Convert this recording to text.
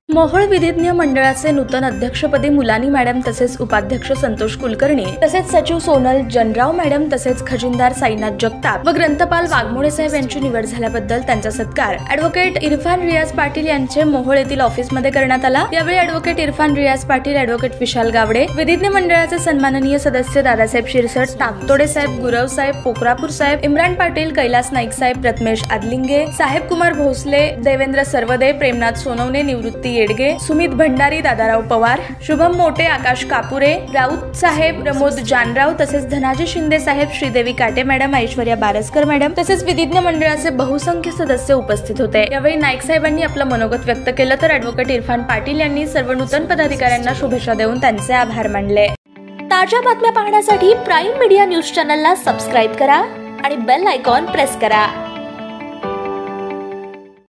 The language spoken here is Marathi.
मोहोळ विधिज्ञ मंडळाचे नूतन अध्यक्षपदी मुलानी मॅडम तसेच उपाध्यक्ष संतोष कुलकर्णी तसेच सचिव सोनल जनराव मॅडम तसेच खजिनदार साईनाथ जगताप व ग्रंथपाल वाघमोडे साहेब यांची निवड झाल्याबद्दल त्यांचा सत्कार ॲडव्होकेट इरफान रियाज पाटील यांचे मोहोळ येथील ऑफिसमध्ये करण्यात आला। यावेळी ॲडव्होकेट इरफान रियाज पाटील, ॲडव्होकेट विशाल गावडे, विधिज्ञ मंडळाचे सन्माननीय सदस्य दादासाहेब शिरसट, टाकतोडे साहेब, गुरव साहेब, पोकरापूर साहेब, इम्रान पाटील, कैलास नाईक साहेब, प्रथमेश आदलिंगे, साहेब कुमार भोसले, देवेंद्र सर्वदे, प्रेमनाथ सोनवणे, निवृत्ती येडगे, सुमित भंडारी, दादाराव पवार, शुभम मोटे, आकाश कापुरे, राऊत साहेब, प्रमोद जानराव तसेच धनाजी शिंदे साहेब, श्रीदेवी काटे मॅडम, ऐश्वर्या बारसकर मॅडम तसेच विधिज्ञ मंडळाचे बहुसंख्य सदस्य उपस्थित होते। यावेळी नाईक साहेबांनी आपलं मनोगत व्यक्त केलं तर ॲडव्होकेट इरफान पाटील यांनी सर्व नूतन पदाधिकाऱ्यांना शुभेच्छा देऊन त्यांचे आभार मानले। ताज्या बातम्या पाहण्यासाठी प्राईम मीडिया न्यूज चॅनलला सबस्क्राइब करा आणि बेल आयकॉन प्रेस करा।